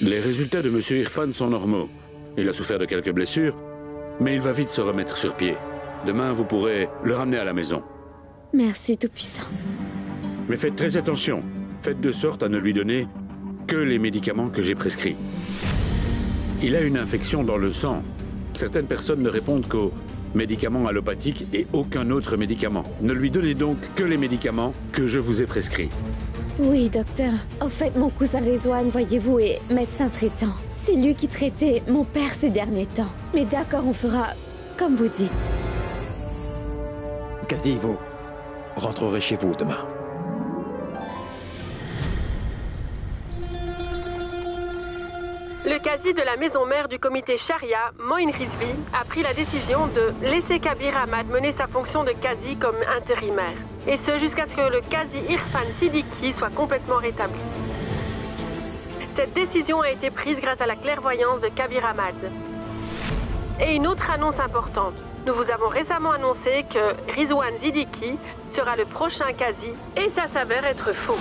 Les résultats de Monsieur Irfan sont normaux. Il a souffert de quelques blessures, mais il va vite se remettre sur pied. Demain, vous pourrez le ramener à la maison. Merci, Tout-Puissant. Mais faites très attention. Faites de sorte à ne lui donner que les médicaments que j'ai prescrits. Il a une infection dans le sang. Certaines personnes ne répondent qu'aux médicaments allopathiques et aucun autre médicament. Ne lui donnez donc que les médicaments que je vous ai prescrits. Oui, docteur. En fait, mon cousin Rizwan, voyez-vous, est médecin traitant. C'est lui qui traitait mon père ces derniers temps. Mais d'accord, on fera comme vous dites. Qazi, vous rentrerez chez vous demain. Le Qazi de la maison mère du comité Sharia, Moïn Rizvi, a pris la décision de laisser Kabir Ahmad mener sa fonction de Qazi comme intérimaire. Et ce, jusqu'à ce que le Qazi Irfan Siddiqui soit complètement rétabli. Cette décision a été prise grâce à la clairvoyance de Kabir Ahmad. Et une autre annonce importante. Nous vous avons récemment annoncé que Rizwan Siddiqui sera le prochain Qazi, et ça s'avère être faux.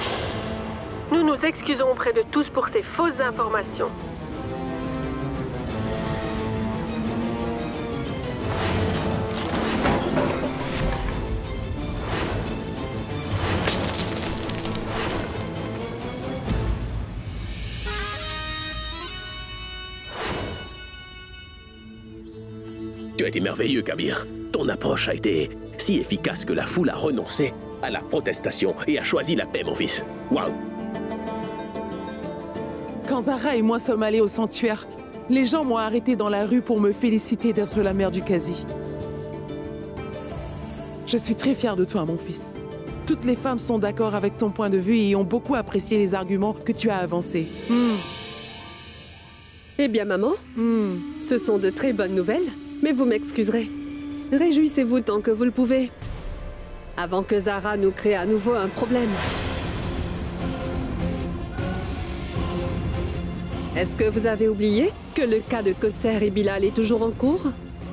Nous nous excusons auprès de tous pour ces fausses informations. Tu as été merveilleux, Kabir. Ton approche a été si efficace que la foule a renoncé à la protestation et a choisi la paix, mon fils. Waouh! Quand Zara et moi sommes allés au sanctuaire, les gens m'ont arrêté dans la rue pour me féliciter d'être la mère du Qazi. Je suis très fière de toi, mon fils. Toutes les femmes sont d'accord avec ton point de vue et ont beaucoup apprécié les arguments que tu as avancés. Eh bien, maman, ce sont de très bonnes nouvelles, mais vous m'excuserez. Réjouissez-vous tant que vous le pouvez, avant que Zara nous crée à nouveau un problème. Est-ce que vous avez oublié que le cas de Kosser et Bilal est toujours en cours?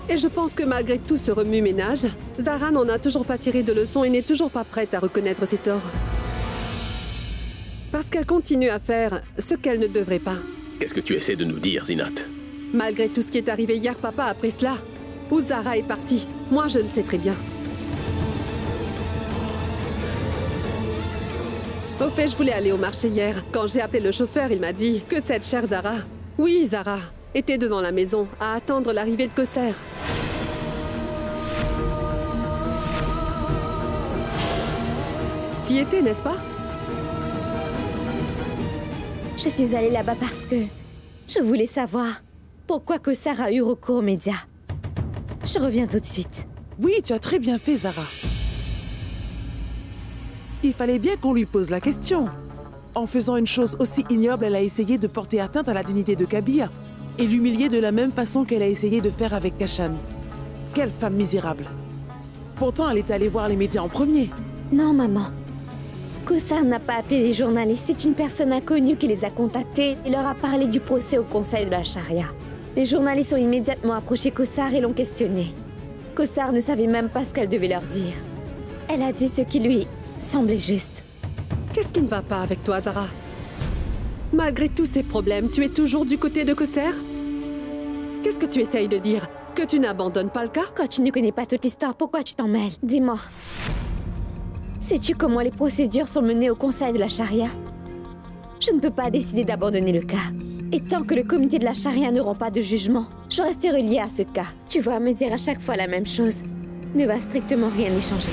Et je pense que malgré tout ce remue-ménage, Zara n'en a toujours pas tiré de leçon et n'est toujours pas prête à reconnaître ses torts. Parce qu'elle continue à faire ce qu'elle ne devrait pas. Qu'est-ce que tu essaies de nous dire, Zinat? Malgré tout ce qui est arrivé hier, papa, après cela, où Zara est partie, moi je le sais très bien. Au fait, je voulais aller au marché hier. Quand j'ai appelé le chauffeur, il m'a dit que cette chère Zara, oui Zara, était devant la maison à attendre l'arrivée de Kosser. T'y étais, n'est-ce pas? Je suis allée là-bas parce que je voulais savoir pourquoi Kosser a eu recours aux médias. Je reviens tout de suite. Oui, tu as très bien fait, Zara. Il fallait bien qu'on lui pose la question. En faisant une chose aussi ignoble, elle a essayé de porter atteinte à la dignité de Kabir et l'humilier de la même façon qu'elle a essayé de faire avec Kashan. Quelle femme misérable. Pourtant, elle est allée voir les médias en premier. Non, maman. Kosser n'a pas appelé les journalistes. C'est une personne inconnue qui les a contactés et leur a parlé du procès au conseil de la charia. Les journalistes ont immédiatement approché Kosser et l'ont questionné. Kosser ne savait même pas ce qu'elle devait leur dire. Elle a dit ce qui lui semblait juste. Qu'est-ce qui ne va pas avec toi, Zara? Malgré tous ces problèmes, tu es toujours du côté de Kosser? Qu'est-ce que tu essayes de dire? Que tu n'abandonnes pas le cas? Quand tu ne connais pas toute l'histoire, pourquoi tu t'en mêles? Dis-moi. Sais-tu comment les procédures sont menées au conseil de la charia? Je ne peux pas décider d'abandonner le cas. Et tant que le comité de la charia ne rend pas de jugement, je resterai liée à ce cas. Tu vas me dire à chaque fois la même chose. Ne va strictement rien y changer.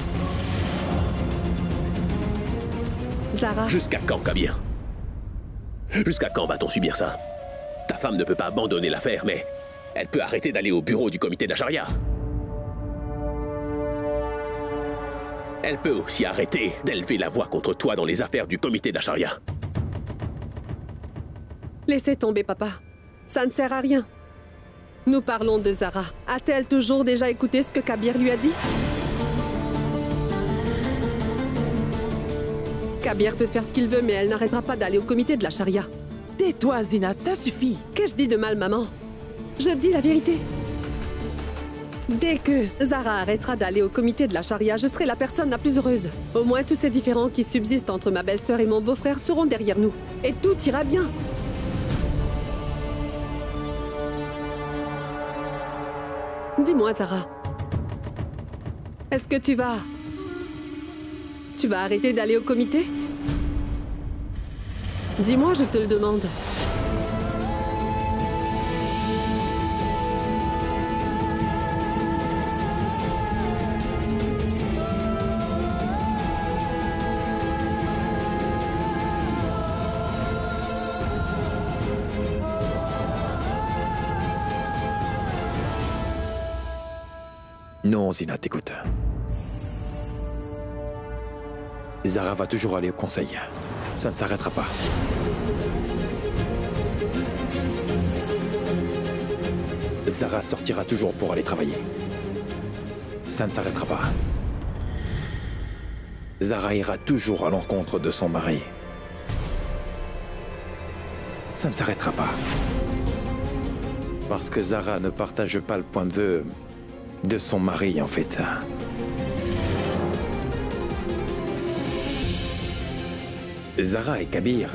Zara. Jusqu'à quand, Kabir? Jusqu'à quand va-t-on subir ça? Ta femme ne peut pas abandonner l'affaire, mais elle peut arrêter d'aller au bureau du comité de la charia. Elle peut aussi arrêter d'élever la voix contre toi dans les affaires du comité de la charia. Laissez tomber, papa. Ça ne sert à rien. Nous parlons de Zara. A-t-elle toujours déjà écouté ce que Kabir lui a dit? Kabir peut faire ce qu'il veut, mais elle n'arrêtera pas d'aller au comité de la charia. Tais-toi, Zinat, ça suffit. Qu'ai-je dit de mal, maman? Je dis la vérité. Dès que Zara arrêtera d'aller au comité de la charia, je serai la personne la plus heureuse. Au moins, tous ces différends qui subsistent entre ma belle-sœur et mon beau-frère seront derrière nous. Et tout ira bien. Dis-moi, Zara. Est-ce que tu vas arrêter d'aller au comité? Dis-moi, je te le demande. Non, Zina, t'écoute. Zara va toujours aller au conseil. Ça ne s'arrêtera pas. Zara sortira toujours pour aller travailler. Ça ne s'arrêtera pas. Zara ira toujours à l'encontre de son mari. Ça ne s'arrêtera pas. Parce que Zara ne partage pas le point de vue de son mari, en fait. Zara et Kabir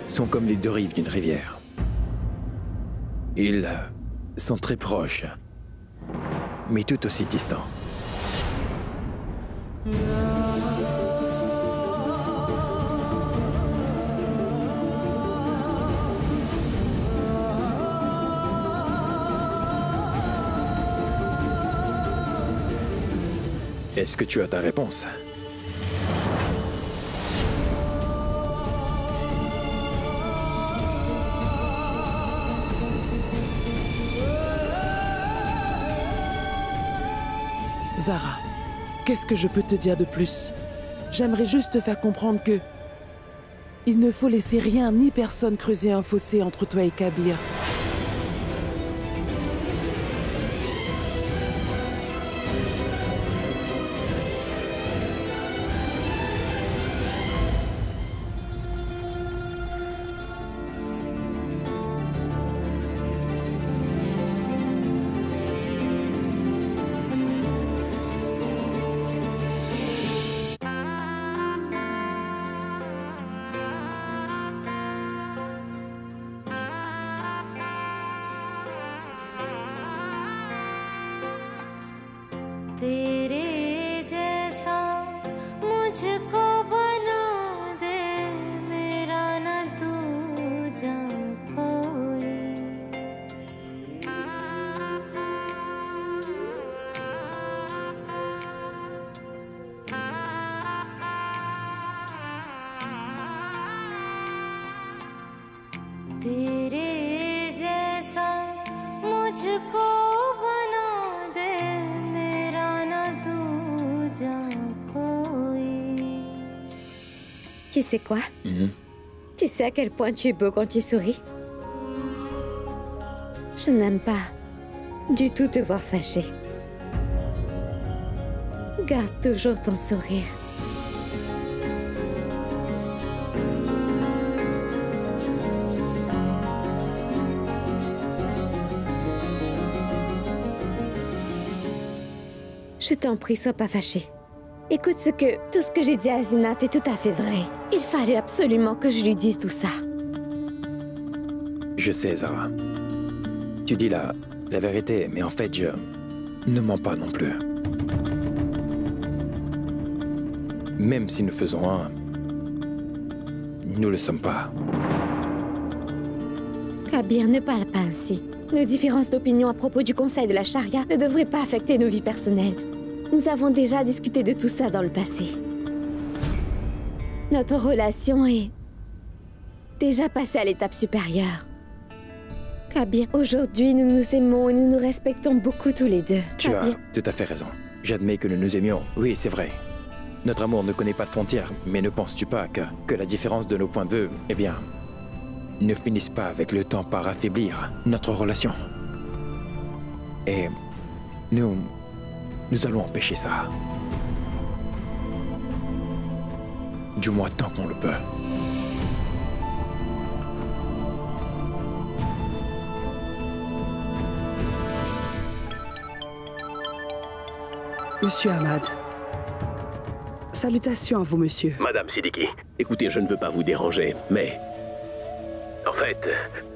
sont comme les deux rives d'une rivière. Ils sont très proches, mais tout aussi distants. Est-ce que tu as ta réponse? Zara, qu'est-ce que je peux te dire de plus? J'aimerais juste te faire comprendre que il ne faut laisser rien ni personne creuser un fossé entre toi et Kabir. तेरे जैसा मुझको बना दे मेरा न दूजा कोई तेरे जैसा मुझको बना दे मेरा न दूजा कोई. Tu sais quoi? Tu sais à quel point tu es beau quand tu souris? Je n'aime pas du tout te voir fâché. Garde toujours ton sourire. Je t'en prie, sois pas fâché. Écoute tout ce que j'ai dit à Zinat est tout à fait vrai. Il fallait absolument que je lui dise tout ça. Je sais, Zara. Tu dis la vérité, mais en fait, je ne mens pas non plus. Même si nous faisons un, nous le sommes pas. Kabir, ne parle pas ainsi. Nos différences d'opinion à propos du conseil de la charia ne devraient pas affecter nos vies personnelles. Nous avons déjà discuté de tout ça dans le passé. Notre relation est déjà passée à l'étape supérieure. Kabir, aujourd'hui, nous nous aimons et nous nous respectons beaucoup tous les deux. Tu as Kabir, tout à fait raison. J'admets que nous nous aimions. Oui, c'est vrai. Notre amour ne connaît pas de frontières, mais ne penses-tu pas que la différence de nos points de vue, eh bien, ne finisse pas avec le temps par affaiblir notre relation? Et nous allons empêcher ça. Du moins tant qu'on le peut. Monsieur Ahmad. Salutations à vous, monsieur. Madame Siddiqui, écoutez, je ne veux pas vous déranger, mais... En fait,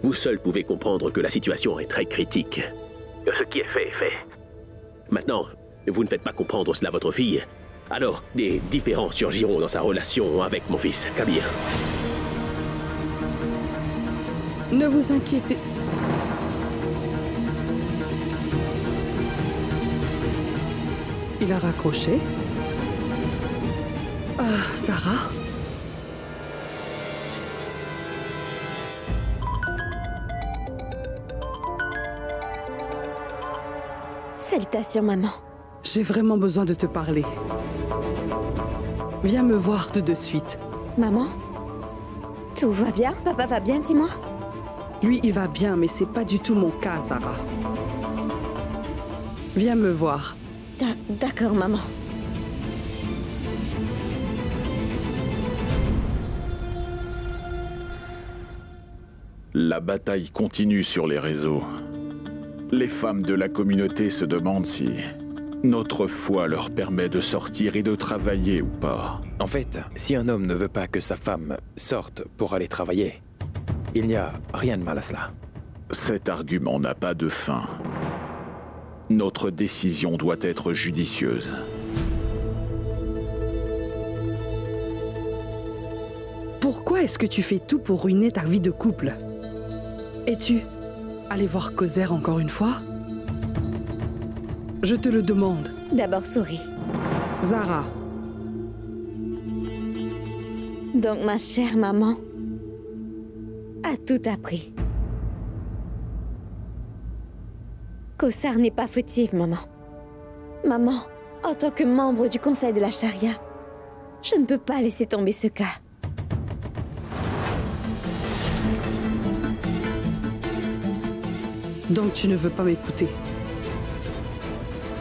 vous seul pouvez comprendre que la situation est très critique. Que ce qui est fait. Maintenant, vous ne faites pas comprendre cela à votre fille. Alors, des différends surgiront dans sa relation avec mon fils, Kabir. Ne vous inquiétez. Il a raccroché. Ah, Sarah? Salutations, maman. J'ai vraiment besoin de te parler. Viens me voir tout de suite. Maman? Tout va bien? Papa va bien, dis-moi? Lui, il va bien, mais c'est pas du tout mon cas, Sarah. Viens me voir. D'accord, maman. La bataille continue sur les réseaux. Les femmes de la communauté se demandent si notre foi leur permet de sortir et de travailler ou pas. En fait, si un homme ne veut pas que sa femme sorte pour aller travailler, il n'y a rien de mal à cela. Cet argument n'a pas de fin. Notre décision doit être judicieuse. Pourquoi est-ce que tu fais tout pour ruiner ta vie de couple? Es-tu allé voir Koser encore une fois? Je te le demande. D'abord, souris. Zara. Donc, ma chère maman a tout appris. Kaussar n'est pas fautive, maman. Maman, en tant que membre du conseil de la charia, je ne peux pas laisser tomber ce cas. Donc tu ne veux pas m'écouter.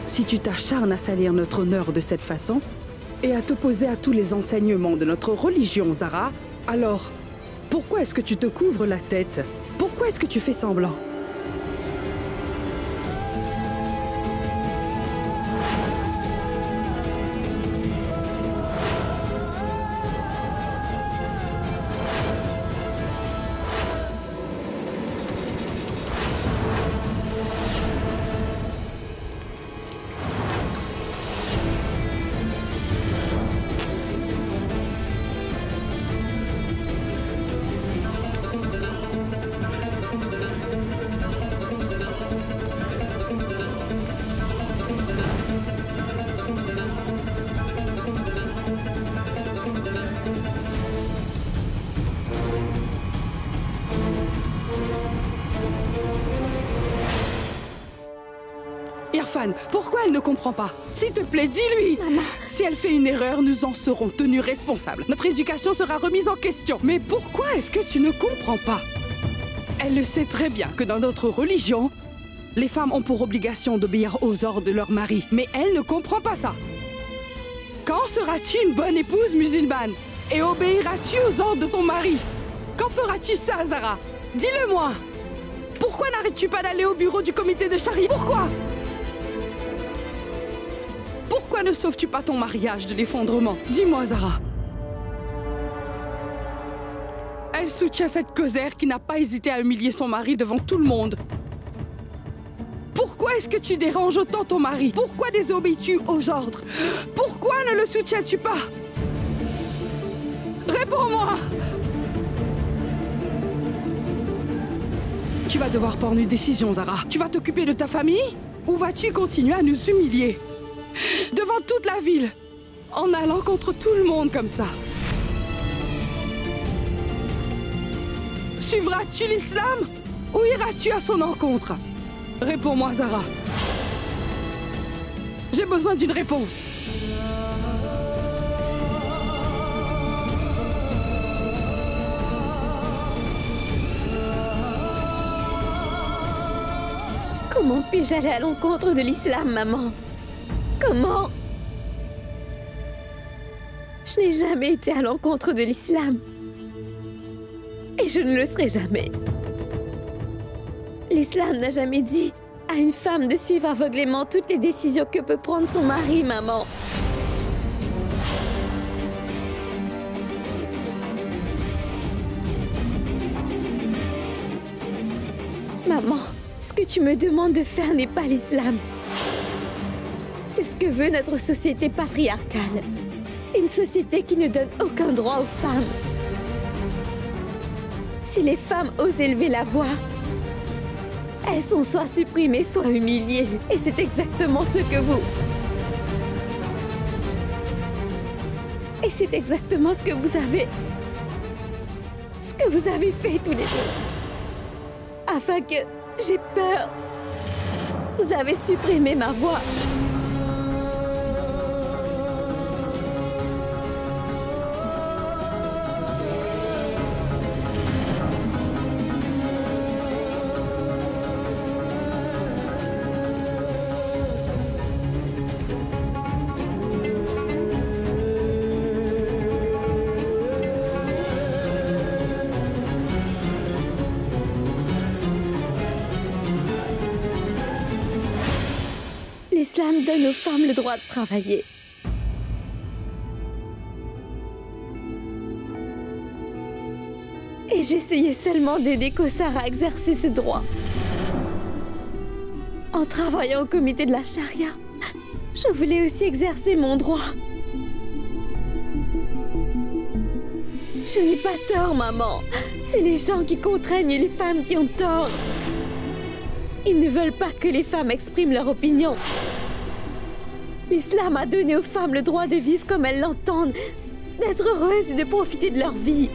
Si tu t'acharnes à salir notre honneur de cette façon et à t'opposer à tous les enseignements de notre religion, Zara, alors pourquoi est-ce que tu te couvres la tête? Pourquoi est-ce que tu fais semblant? Irfan, pourquoi elle ne comprend pas? S'il te plaît, dis-lui! Maman. Si elle fait une erreur, nous en serons tenus responsables. Notre éducation sera remise en question. Mais pourquoi est-ce que tu ne comprends pas? Elle le sait très bien que dans notre religion, les femmes ont pour obligation d'obéir aux ordres de leur mari. Mais elle ne comprend pas ça. Quand seras-tu une bonne épouse musulmane? Et obéiras-tu aux ordres de ton mari? Quand feras-tu ça, Zara? Dis-le-moi! Pourquoi n'arrêtes-tu pas d'aller au bureau du comité de charia? Pourquoi? Pourquoi ne sauves-tu pas ton mariage de l'effondrement? Dis-moi, Zara. Elle soutient cette Koser qui n'a pas hésité à humilier son mari devant tout le monde. Pourquoi est-ce que tu déranges autant ton mari? Pourquoi désobéis-tu aux ordres? Pourquoi ne le soutiens-tu pas? Réponds-moi! Tu vas devoir prendre une décision, Zara. Tu vas t'occuper de ta famille? Ou vas-tu continuer à nous humilier? Devant toute la ville, en allant contre tout le monde comme ça. Suivras-tu l'islam ou iras-tu à son encontre? Réponds-moi, Zara. J'ai besoin d'une réponse. Comment puis-je aller à l'encontre de l'islam, maman? Comment? Je n'ai jamais été à l'encontre de l'islam. Et je ne le serai jamais. L'islam n'a jamais dit à une femme de suivre aveuglément toutes les décisions que peut prendre son mari, maman. Maman, ce que tu me demandes de faire n'est pas l'islam. C'est ce que veut notre société patriarcale. Une société qui ne donne aucun droit aux femmes. Si les femmes osent élever la voix, elles sont soit supprimées, soit humiliées. Et c'est exactement ce que vous... Et c'est exactement ce que vous avez... Ce que vous avez fait tous les deux. Afin que j'ai peur. Vous avez supprimé ma voix. L'islam donne aux femmes le droit de travailler. Et j'essayais seulement d'aider Kauthar à exercer ce droit. En travaillant au comité de la charia, je voulais aussi exercer mon droit. Je n'ai pas tort, maman. C'est les gens qui contraignent les femmes qui ont tort. Ils ne veulent pas que les femmes expriment leur opinion. L'islam a donné aux femmes le droit de vivre comme elles l'entendent, d'être heureuses et de profiter de leur vie.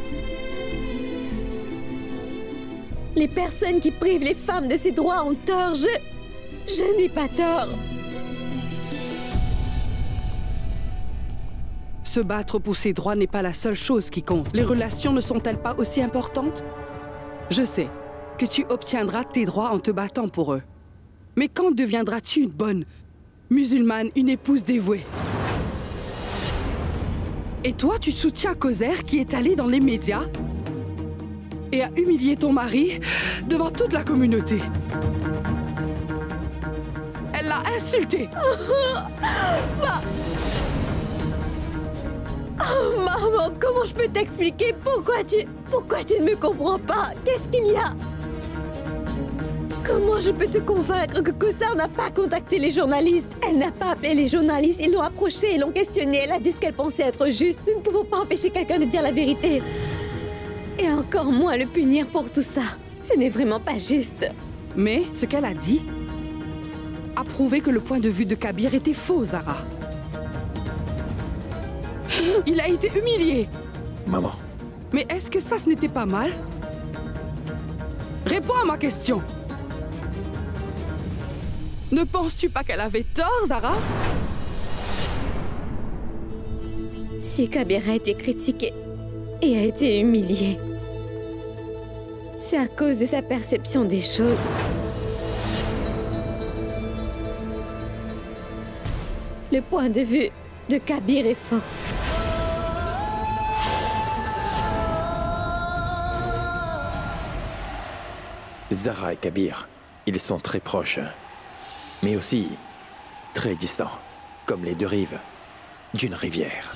Les personnes qui privent les femmes de ces droits ont tort. Je n'ai pas tort. Se battre pour ses droits n'est pas la seule chose qui compte. Les relations ne sont-elles pas aussi importantes? Je sais que tu obtiendras tes droits en te battant pour eux. Mais quand deviendras-tu une bonne musulmane, une épouse dévouée? Et toi, tu soutiens Kauthar qui est allé dans les médias et a humilié ton mari devant toute la communauté. Elle l'a insulté. Oh, maman, comment je peux t'expliquer pourquoi tu ne me comprends pas? Qu'est-ce qu'il y a? Comment je peux te convaincre que Kauthar n'a pas contacté les journalistes? Elle n'a pas appelé les journalistes, ils l'ont approchée, ils l'ont questionnée, elle a dit ce qu'elle pensait être juste. Nous ne pouvons pas empêcher quelqu'un de dire la vérité. Et encore moins le punir pour tout ça. Ce n'est vraiment pas juste. Mais ce qu'elle a dit a prouvé que le point de vue de Kabir était faux, Zara. Il a été humilié. Maman. Mais est-ce que ça, ce n'était pas mal? Réponds à ma question. Ne penses-tu pas qu'elle avait tort, Zara? Si Kabir a été critiqué et a été humilié, c'est à cause de sa perception des choses. Le point de vue de Kabir est faux. Zara et Kabir, ils sont très proches, mais aussi très distants, comme les deux rives d'une rivière.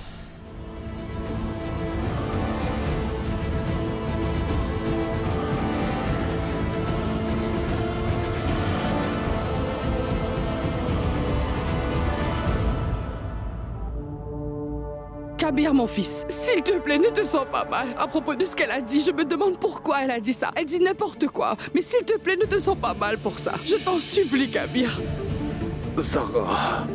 Kabir, mon fils, s'il te plaît, ne te sens pas mal. À propos de ce qu'elle a dit, je me demande pourquoi elle a dit ça. Elle dit n'importe quoi. Mais s'il te plaît, ne te sens pas mal pour ça. Je t'en supplie, Kabir. Zara.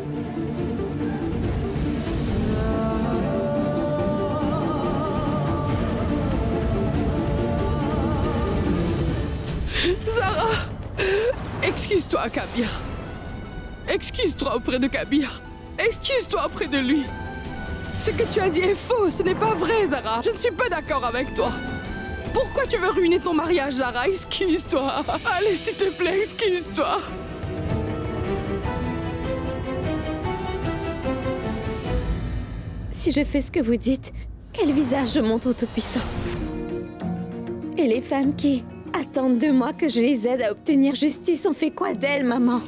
Zara, excuse-toi, Kabir. Excuse-toi auprès de Kabir. Excuse-toi auprès de lui. Ce que tu as dit est faux, ce n'est pas vrai, Zara. Je ne suis pas d'accord avec toi. Pourquoi tu veux ruiner ton mariage, Zara? Excuse-toi. Allez, s'il te plaît, excuse-toi. Si je fais ce que vous dites, quel visage je montre au Tout-Puissant? Et les femmes qui attendent de moi que je les aide à obtenir justice, on fait quoi d'elles, maman?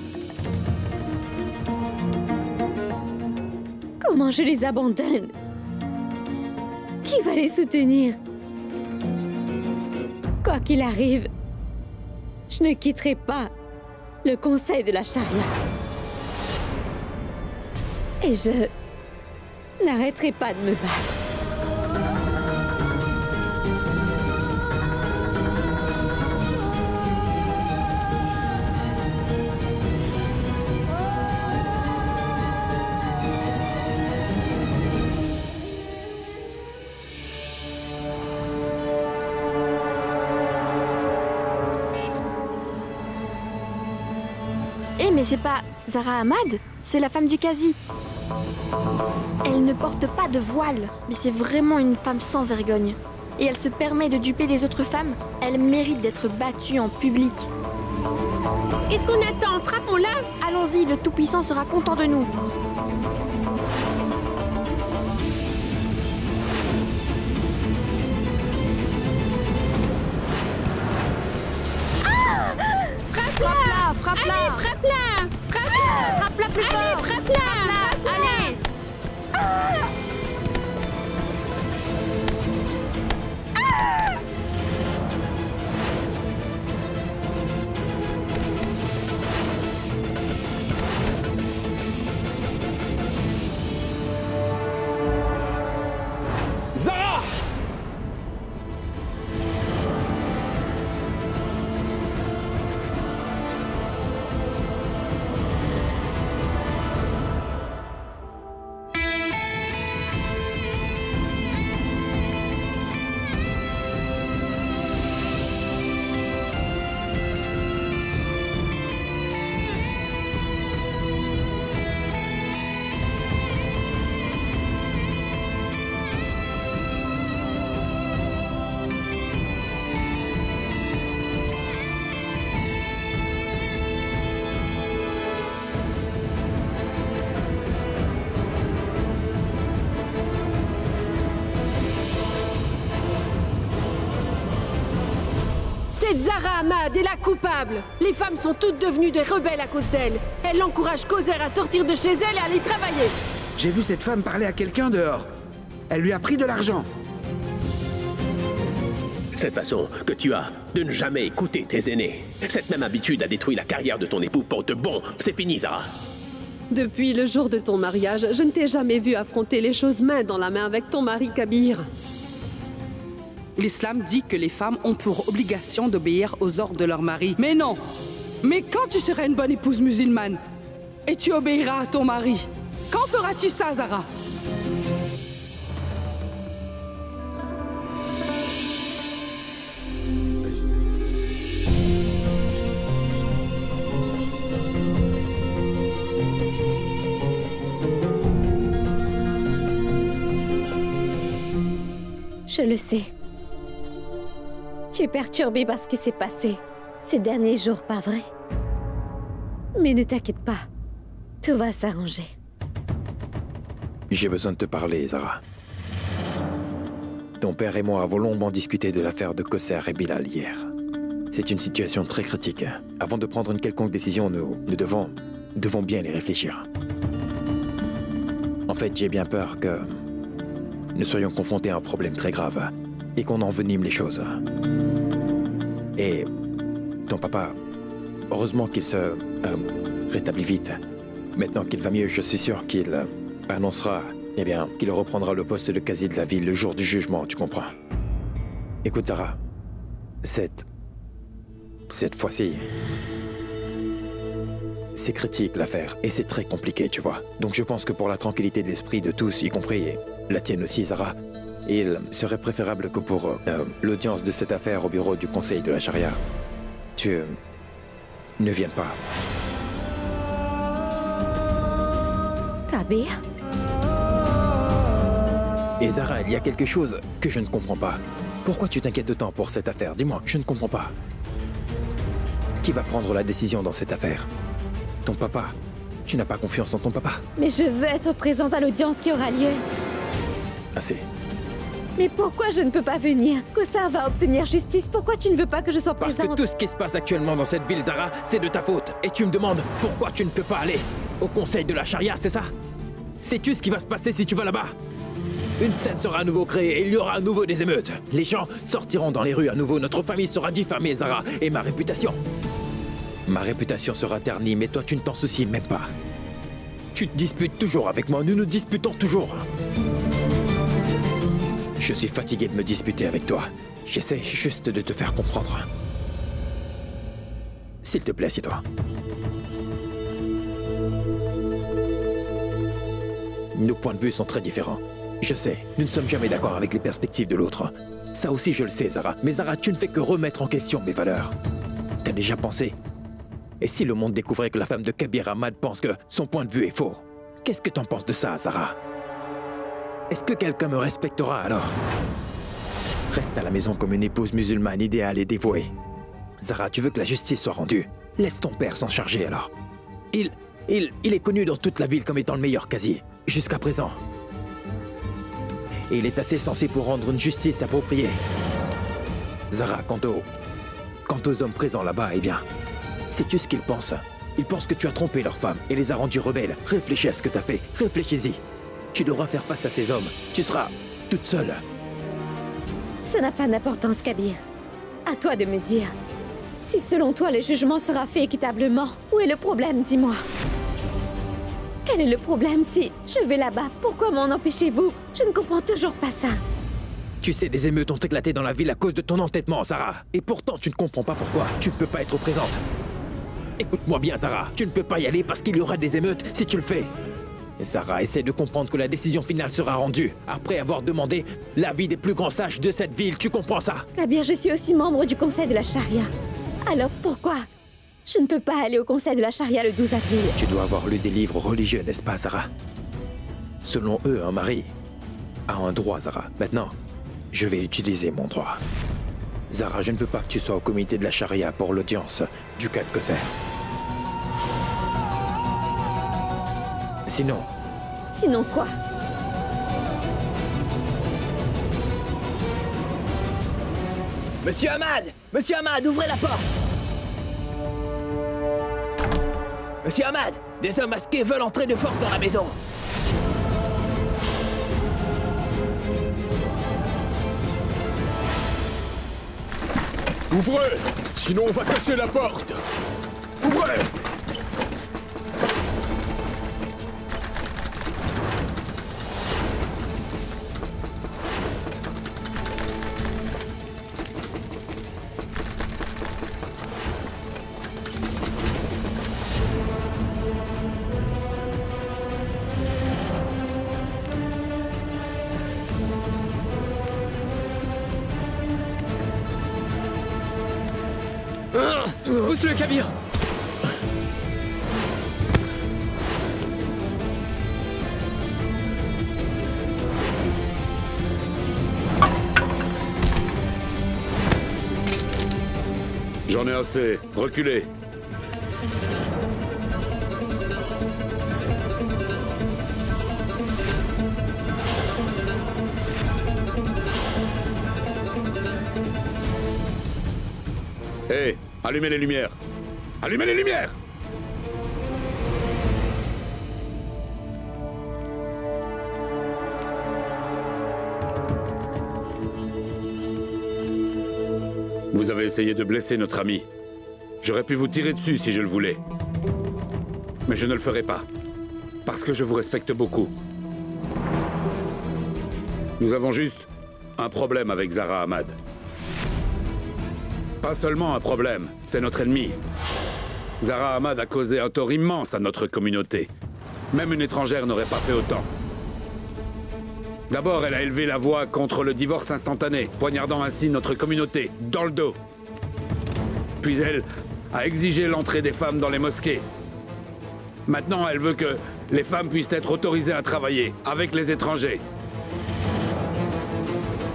Comment je les abandonne? Qui va les soutenir? Quoi qu'il arrive, Je ne quitterai pas le conseil de la charia. Et je n'arrêterai pas de me battre. Mais c'est pas Zara Ahmad, c'est la femme du Qazi. Elle ne porte pas de voile, mais c'est vraiment une femme sans vergogne. Et elle se permet de duper les autres femmes. Elle mérite d'être battue en public. Qu'est-ce qu'on attend? Frappons-la! Allons-y, le Tout-Puissant sera content de nous. Frappe-la! Frappe-la! Allez, frappe-la! Frappe-la! Frappe-la plus fort! Allez, frappe-la! Allez! Zara! Cette Zara Ahmad est la coupable. Les femmes sont toutes devenues des rebelles à cause d'elle. Elle encourage Koser à sortir de chez elle et à aller travailler. J'ai vu cette femme parler à quelqu'un dehors. Elle lui a pris de l'argent. Cette façon que tu as de ne jamais écouter tes aînés, cette même habitude a détruit la carrière de ton époux pour de bon. C'est fini, Zara. Depuis le jour de ton mariage, je ne t'ai jamais vu affronter les choses main dans la main avec ton mari Kabir. L'islam dit que les femmes ont pour obligation d'obéir aux ordres de leur mari. Mais non! Mais quand tu seras une bonne épouse musulmane et tu obéiras à ton mari, quand feras-tu ça, Zara? Je le sais. Tu es perturbée par ce qui s'est passé ces derniers jours, pas vrai? Mais ne t'inquiète pas, tout va s'arranger. J'ai besoin de te parler, Zara. Ton père et moi avons longuement discuté de l'affaire de Koser et Bilal hier. C'est une situation très critique. Avant de prendre une quelconque décision, nous devons bien y réfléchir. En fait, j'ai bien peur que nous soyons confrontés à un problème très grave et qu'on envenime les choses. Et ton papa, heureusement qu'il se rétablit vite. Maintenant qu'il va mieux, je suis sûr qu'il annoncera, qu'il reprendra le poste de Qazi de la ville le jour du jugement, tu comprends? Écoute, Zara, cette fois-ci, c'est critique l'affaire et c'est très compliqué, tu vois. Donc je pense que pour la tranquillité de l'esprit de tous, y compris la tienne aussi, Zara, il serait préférable que pour l'audience de cette affaire au bureau du conseil de la charia, tu ne viennes pas. Kabir? Et Zara, il y a quelque chose que je ne comprends pas. Pourquoi tu t'inquiètes autant pour cette affaire? Dis-moi, je ne comprends pas. Qui va prendre la décision dans cette affaire? Ton papa. Tu n'as pas confiance en ton papa? Mais je veux être présente à l'audience qui aura lieu. Assez. Mais pourquoi je ne peux pas venir? Koser va obtenir justice. Pourquoi tu ne veux pas que je sois présente? Parce que tout ce qui se passe actuellement dans cette ville, Zara, c'est de ta faute. Et tu me demandes pourquoi tu ne peux pas aller au conseil de la charia, c'est ça? Sais-tu ce qui va se passer si tu vas là-bas? Une scène sera à nouveau créée et il y aura à nouveau des émeutes. Les gens sortiront dans les rues à nouveau, notre famille sera diffamée, Zara, et ma réputation. Ma réputation sera ternie, mais toi tu ne t'en soucies même pas. Tu te disputes toujours avec moi, nous nous disputons toujours. Je suis fatigué de me disputer avec toi. J'essaie juste de te faire comprendre. S'il te plaît, assieds-toi. Nos points de vue sont très différents. Je sais, nous ne sommes jamais d'accord avec les perspectives de l'autre. Ça aussi je le sais, Zara. Mais Zara, tu ne fais que remettre en question mes valeurs. T'as déjà pensé? Et si le monde découvrait que la femme de Kabir Ahmad pense que son point de vue est faux? Qu'est-ce que t'en penses de ça, Zara? Est-ce que quelqu'un me respectera alors? Reste à la maison comme une épouse musulmane idéale et dévouée. Zara, tu veux que la justice soit rendue? Laisse ton père s'en charger alors. Il est connu dans toute la ville comme étant le meilleur Qazi, jusqu'à présent. Et il est assez sensé pour rendre une justice appropriée. Zara, quant aux hommes présents là-bas, eh bien, sais-tu ce qu'ils pensent? Ils pensent que tu as trompé leurs femmes et les as rendus rebelles. Réfléchis à ce que t'as fait, réfléchis-y. Tu devras faire face à ces hommes. Tu seras toute seule. Ça n'a pas d'importance, Kabir. À toi de me dire. Si selon toi le jugement sera fait équitablement, où est le problème, dis-moi? Quel est le problème si je vais là-bas? Pourquoi m'en empêchez-vous? Je ne comprends toujours pas ça. Tu sais, des émeutes ont éclaté dans la ville à cause de ton entêtement, Zara. Et pourtant, tu ne comprends pas pourquoi. Tu ne peux pas être présente. Écoute-moi bien, Zara. Tu ne peux pas y aller parce qu'il y aura des émeutes si tu le fais. Zara, essaie de comprendre que la décision finale sera rendue après avoir demandé l'avis des plus grands sages de cette ville. Tu comprends ça? Kabir, je suis aussi membre du conseil de la charia. Alors pourquoi je ne peux pas aller au conseil de la charia le 12 avril? Tu dois avoir lu des livres religieux, n'est-ce pas, Zara? Selon eux, un mari a un droit, Zara. Maintenant, je vais utiliser mon droit. Zara, je ne veux pas que tu sois au comité de la charia pour l'audience du cas de Kosser. Sinon... Sinon quoi? Monsieur Ahmad! Monsieur Ahmad, ouvrez la porte! Monsieur Ahmad! Des hommes masqués veulent entrer de force dans la maison! Ouvrez! Sinon on va casser la porte! Ouvrez! Pousse-le, Kabir! J'en ai assez. Reculez. Hé, allumez les lumières. Allumez les lumières! Vous avez essayé de blesser notre ami. J'aurais pu vous tirer dessus si je le voulais. Mais je ne le ferai pas. Parce que je vous respecte beaucoup. Nous avons juste un problème avec Zara Ahmad. Pas seulement un problème, c'est notre ennemi. Zara Ahmad a causé un tort immense à notre communauté. Même une étrangère n'aurait pas fait autant. D'abord, elle a élevé la voix contre le divorce instantané, poignardant ainsi notre communauté, dans le dos. Puis elle a exigé l'entrée des femmes dans les mosquées. Maintenant, elle veut que les femmes puissent être autorisées à travailler avec les étrangers.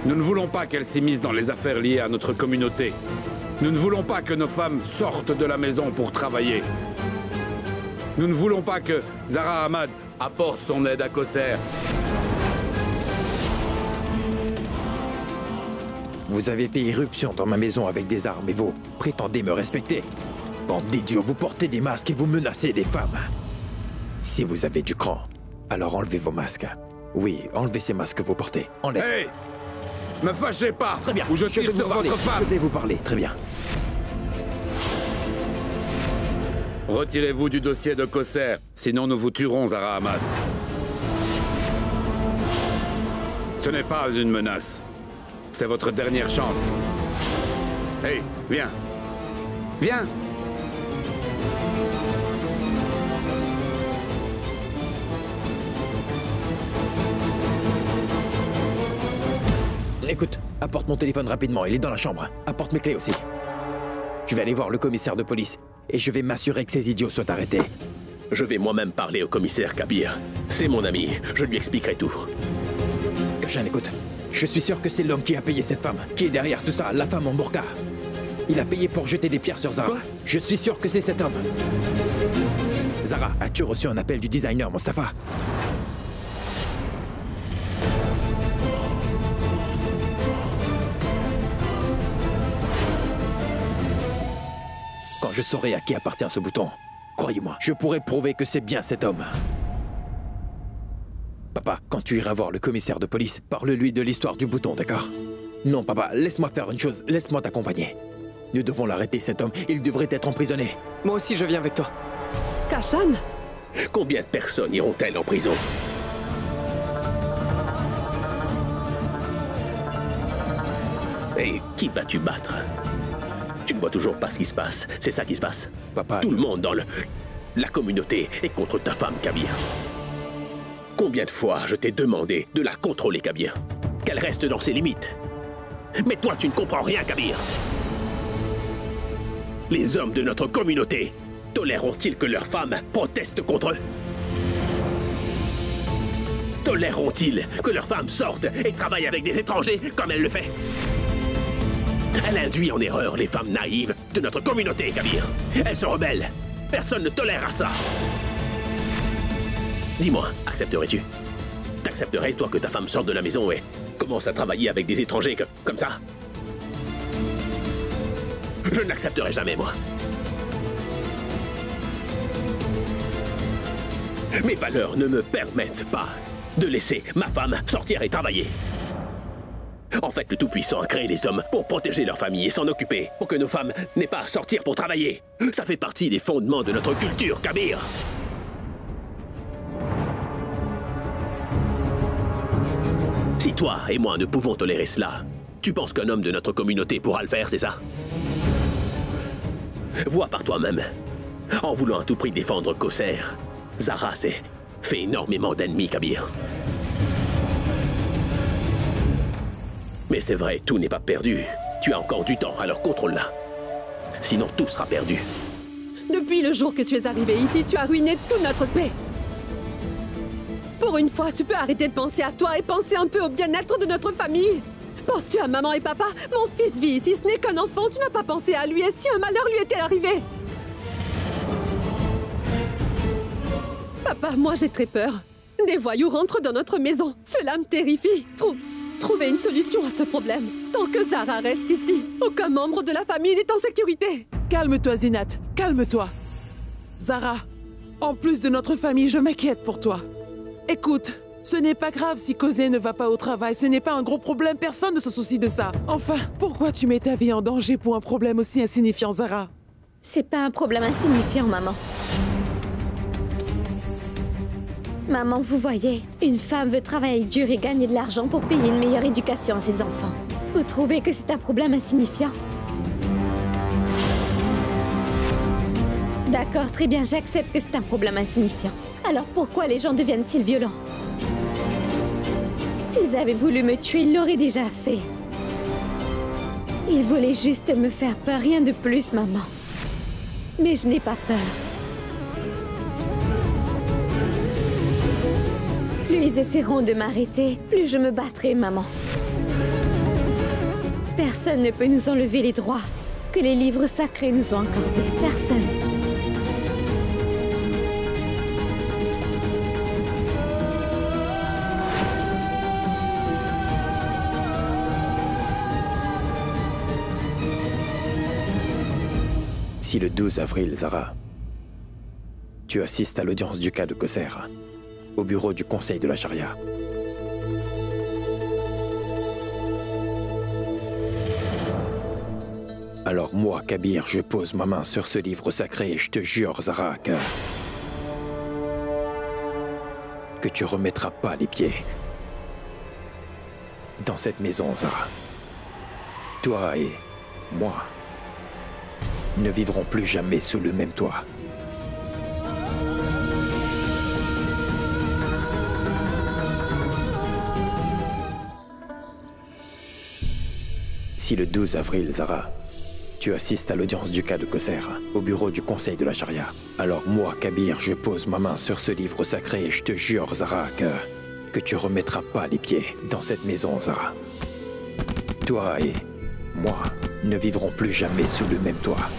Nous ne voulons pas qu'elle s'immisce dans les affaires liées à notre communauté. Nous ne voulons pas que nos femmes sortent de la maison pour travailler. Nous ne voulons pas que Zara Ahmad apporte son aide à Kosser. Vous avez fait irruption dans ma maison avec des armes et vous prétendez me respecter. Bande d'idiots, vous portez des masques et vous menacez des femmes. Si vous avez du cran, alors enlevez vos masques. Oui, enlevez ces masques que vous portez. Enlève. Hey! Me fâchez pas! Très bien. Ou je tire sur votre femme! Je vais vous parler, très bien. Retirez-vous du dossier de Kosser, sinon nous vous tuerons, Zara Ahmad. Ce n'est pas une menace. C'est votre dernière chance. Hey, viens. Viens. Écoute, apporte mon téléphone rapidement, il est dans la chambre. Apporte mes clés aussi. Je vais aller voir le commissaire de police et je vais m'assurer que ces idiots soient arrêtés. Je vais moi-même parler au commissaire Kabir. C'est mon ami, je lui expliquerai tout. Kashan, écoute, je suis sûr que c'est l'homme qui a payé cette femme, qui est derrière tout ça, la femme en burqa. Il a payé pour jeter des pierres sur Zara. Quoi? Je suis sûr que c'est cet homme. Zara, as-tu reçu un appel du designer, Mostafa? Quand je saurai à qui appartient ce bouton, croyez-moi, je pourrai prouver que c'est bien cet homme. Papa, quand tu iras voir le commissaire de police, parle-lui de l'histoire du bouton, d'accord? Non, papa, laisse-moi faire une chose, laisse-moi t'accompagner. Nous devons l'arrêter, cet homme. Il devrait être emprisonné. Moi aussi, je viens avec toi. Kashan? Combien de personnes iront-elles en prison? Et qui vas-tu battre? Tu ne vois toujours pas ce qui se passe. C'est ça qui se passe. Papa... Tout le monde dans la communauté est contre ta femme, Kabir. Combien de fois je t'ai demandé de la contrôler, Kabir? Qu'elle reste dans ses limites. Mais toi, tu ne comprends rien, Kabir. Les hommes de notre communauté toléreront-ils que leurs femmes protestent contre eux? Toléreront-ils que leurs femmes sortent et travaillent avec des étrangers comme elle le fait? Elle induit en erreur les femmes naïves de notre communauté, Kabir. Elle se rebelle. Personne ne tolérera ça. Dis-moi, accepterais-tu? T'accepterais, toi, que ta femme sorte de la maison et commence à travailler avec des étrangers comme ça? Je ne l'accepterai jamais, moi. Mes valeurs ne me permettent pas de laisser ma femme sortir et travailler. En fait, le Tout-Puissant a créé les hommes pour protéger leur famille et s'en occuper, pour que nos femmes n'aient pas à sortir pour travailler. Ça fait partie des fondements de notre culture, Kabir. Si toi et moi ne pouvons tolérer cela, tu penses qu'un homme de notre communauté pourra le faire, c'est ça? Vois par toi-même. En voulant à tout prix défendre Kosser, Zara s'est fait énormément d'ennemis, Kabir. Mais c'est vrai, tout n'est pas perdu. Tu as encore du temps, alors contrôle-la. Sinon, tout sera perdu. Depuis le jour que tu es arrivé ici, tu as ruiné toute notre paix. Pour une fois, tu peux arrêter de penser à toi et penser un peu au bien-être de notre famille. Penses-tu à maman et papa? Mon fils vit ici, ce n'est qu'un enfant, tu n'as pas pensé à lui et si un malheur lui était arrivé? Papa, moi j'ai très peur. Des voyous rentrent dans notre maison. Cela me terrifie. Trouvez une solution à ce problème. Tant que Zara reste ici, aucun membre de la famille n'est en sécurité. Calme-toi, Zinat. Calme-toi. Zara, en plus de notre famille, je m'inquiète pour toi. Écoute, ce n'est pas grave si Kosé ne va pas au travail. Ce n'est pas un gros problème. Personne ne se soucie de ça. Enfin, pourquoi tu mets ta vie en danger pour un problème aussi insignifiant, Zara? C'est pas un problème insignifiant, maman. Maman, vous voyez, une femme veut travailler dur et gagner de l'argent pour payer une meilleure éducation à ses enfants. Vous trouvez que c'est un problème insignifiant? D'accord, très bien, j'accepte que c'est un problème insignifiant. Alors pourquoi les gens deviennent-ils violents? S'ils avaient voulu me tuer, ils l'auraient déjà fait. Ils voulaient juste me faire peur, rien de plus, maman. Mais je n'ai pas peur. Plus ils essaieront de m'arrêter, plus je me battrai, maman. Personne ne peut nous enlever les droits que les livres sacrés nous ont accordés. Personne. Si le 12 avril, Zara, tu assistes à l'audience du cas de Kosser, au bureau du Conseil de la Charia, Alors moi, Kabir, je pose ma main sur ce livre sacré et je te jure, Zara, que tu remettras pas les pieds dans cette maison, Zara. Toi et moi ne vivrons plus jamais sous le même toit. Si le 12 avril, Zara, tu assistes à l'audience du cas de Kosser, au bureau du conseil de la charia, alors moi, Kabir, je pose ma main sur ce livre sacré et je te jure, Zara, que tu remettras pas les pieds dans cette maison, Zara. Toi et moi ne vivrons plus jamais sous le même toit.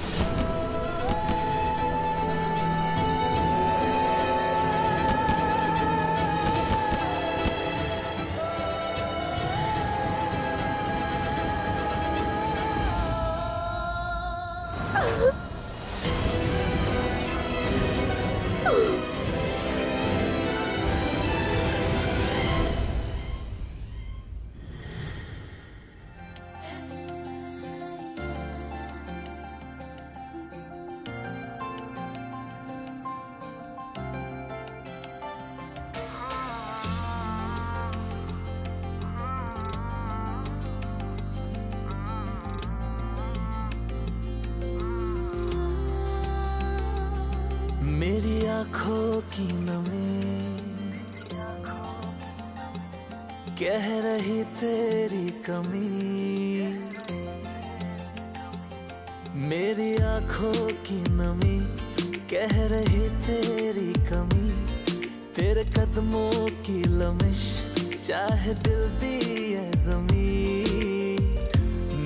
मेरी आंखों की नमी कह रही तेरी कमी, मेरी आंखों की नमी कह रही तेरी कमी, तेरे कदमों की लमिश चाहे दिल दिए ज़मीं,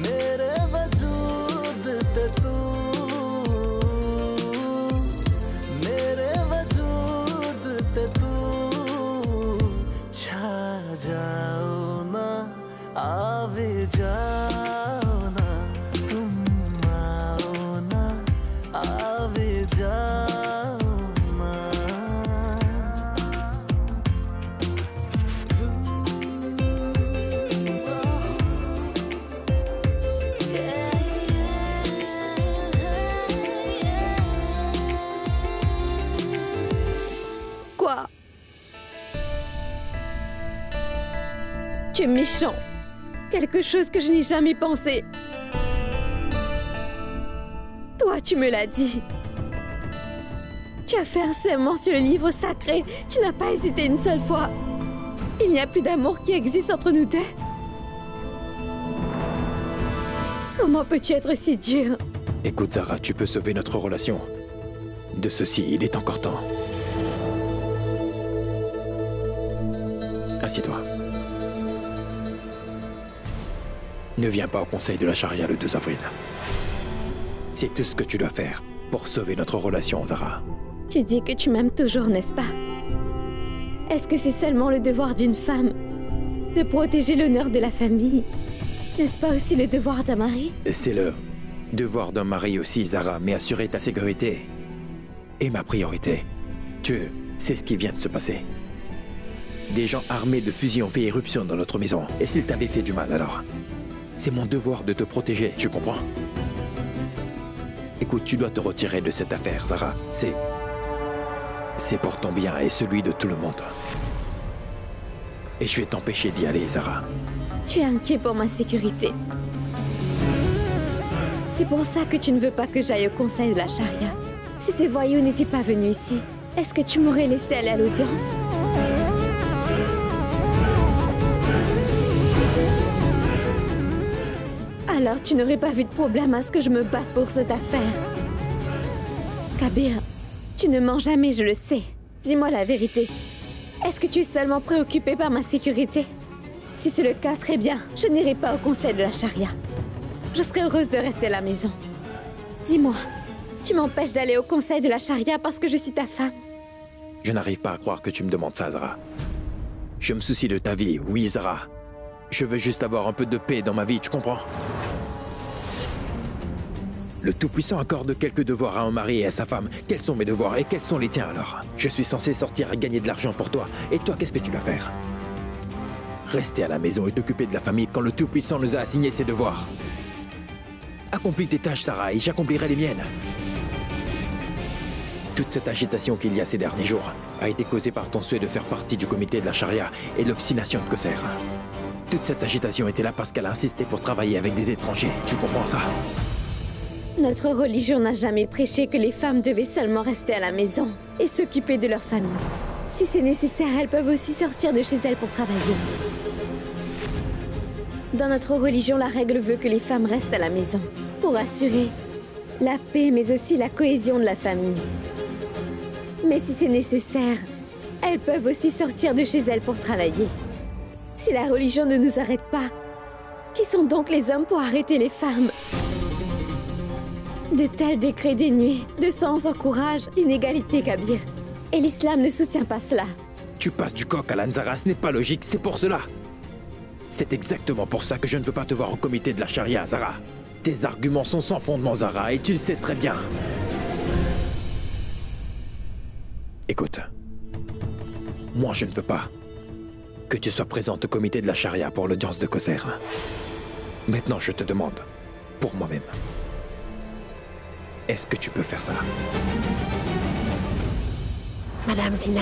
मेरे वजूद ते तू जाओ ना, आवे जाओ ना, तुम आओ ना, आवे जाओ ना। Quoi? Tu es méchant. Quelque chose que je n'ai jamais pensé. Toi, tu me l'as dit. Tu as fait un serment sur le livre sacré. Tu n'as pas hésité une seule fois. Il n'y a plus d'amour qui existe entre nous deux. Comment peux-tu être si dur? Écoute, Zara, tu peux sauver notre relation. De ceci, il est encore temps. Assieds-toi. Ne viens pas au conseil de la charia le 12 avril. C'est tout ce que tu dois faire pour sauver notre relation, Zara. Tu dis que tu m'aimes toujours, n'est-ce pas? Est-ce que c'est seulement le devoir d'une femme de protéger l'honneur de la famille? N'est-ce pas aussi le devoir d'un mari? C'est le devoir d'un mari aussi, Zara, mais assurer ta sécurité est ma priorité. Tu sais ce qui vient de se passer. Des gens armés de fusils ont fait éruption dans notre maison. Et s'ils t'avaient fait du mal, alors? C'est mon devoir de te protéger, tu comprends? Écoute, tu dois te retirer de cette affaire, Zara. C'est pour ton bien et celui de tout le monde. Et je vais t'empêcher d'y aller, Zara. Tu es inquiet pour ma sécurité. C'est pour ça que tu ne veux pas que j'aille au conseil de la charia. Si ces voyous n'étaient pas venus ici, est-ce que tu m'aurais laissé aller à l'audience? Alors tu n'aurais pas vu de problème à ce que je me batte pour cette affaire. Kabir, tu ne mens jamais, je le sais. Dis-moi la vérité. Est-ce que tu es seulement préoccupé par ma sécurité? Si c'est le cas, très bien. Je n'irai pas au conseil de la charia. Je serai heureuse de rester à la maison. Dis-moi, tu m'empêches d'aller au conseil de la charia parce que je suis ta femme? Je n'arrive pas à croire que tu me demandes ça, Zara. Je me soucie de ta vie, oui, Zara. Je veux juste avoir un peu de paix dans ma vie, tu comprends? Le Tout-Puissant accorde quelques devoirs à un mari et à sa femme. Quels sont mes devoirs et quels sont les tiens alors? Je suis censé sortir et gagner de l'argent pour toi. Et toi, qu'est-ce que tu dois faire? Rester à la maison et t'occuper de la famille quand le Tout-Puissant nous a assigné ses devoirs. Accomplis tes tâches, Sarah, et j'accomplirai les miennes. Toute cette agitation qu'il y a ces derniers jours a été causée par ton souhait de faire partie du comité de la charia et de l'obstination de Kosser. Toute cette agitation était là parce qu'elle a insisté pour travailler avec des étrangers. Tu comprends ça? Notre religion n'a jamais prêché que les femmes devaient seulement rester à la maison et s'occuper de leur famille. Si c'est nécessaire, elles peuvent aussi sortir de chez elles pour travailler. Dans notre religion, la règle veut que les femmes restent à la maison pour assurer la paix, mais aussi la cohésion de la famille. Mais si c'est nécessaire, elles peuvent aussi sortir de chez elles pour travailler. Si la religion ne nous arrête pas, qui sont donc les hommes pour arrêter les femmes? De tels décrets dénués de sens encouragent l'inégalité, Kabir. Et l'islam ne soutient pas cela. Tu passes du coq à l'âne, Zara, ce n'est pas logique, c'est pour cela. C'est exactement pour ça que je ne veux pas te voir au comité de la charia, Zara. Tes arguments sont sans fondement, Zara, et tu le sais très bien. Écoute, moi je ne veux pas que tu sois présente au comité de la charia pour l'audience de Kosser. Maintenant, je te demande, pour moi-même, est-ce que tu peux faire ça? Madame Zinat,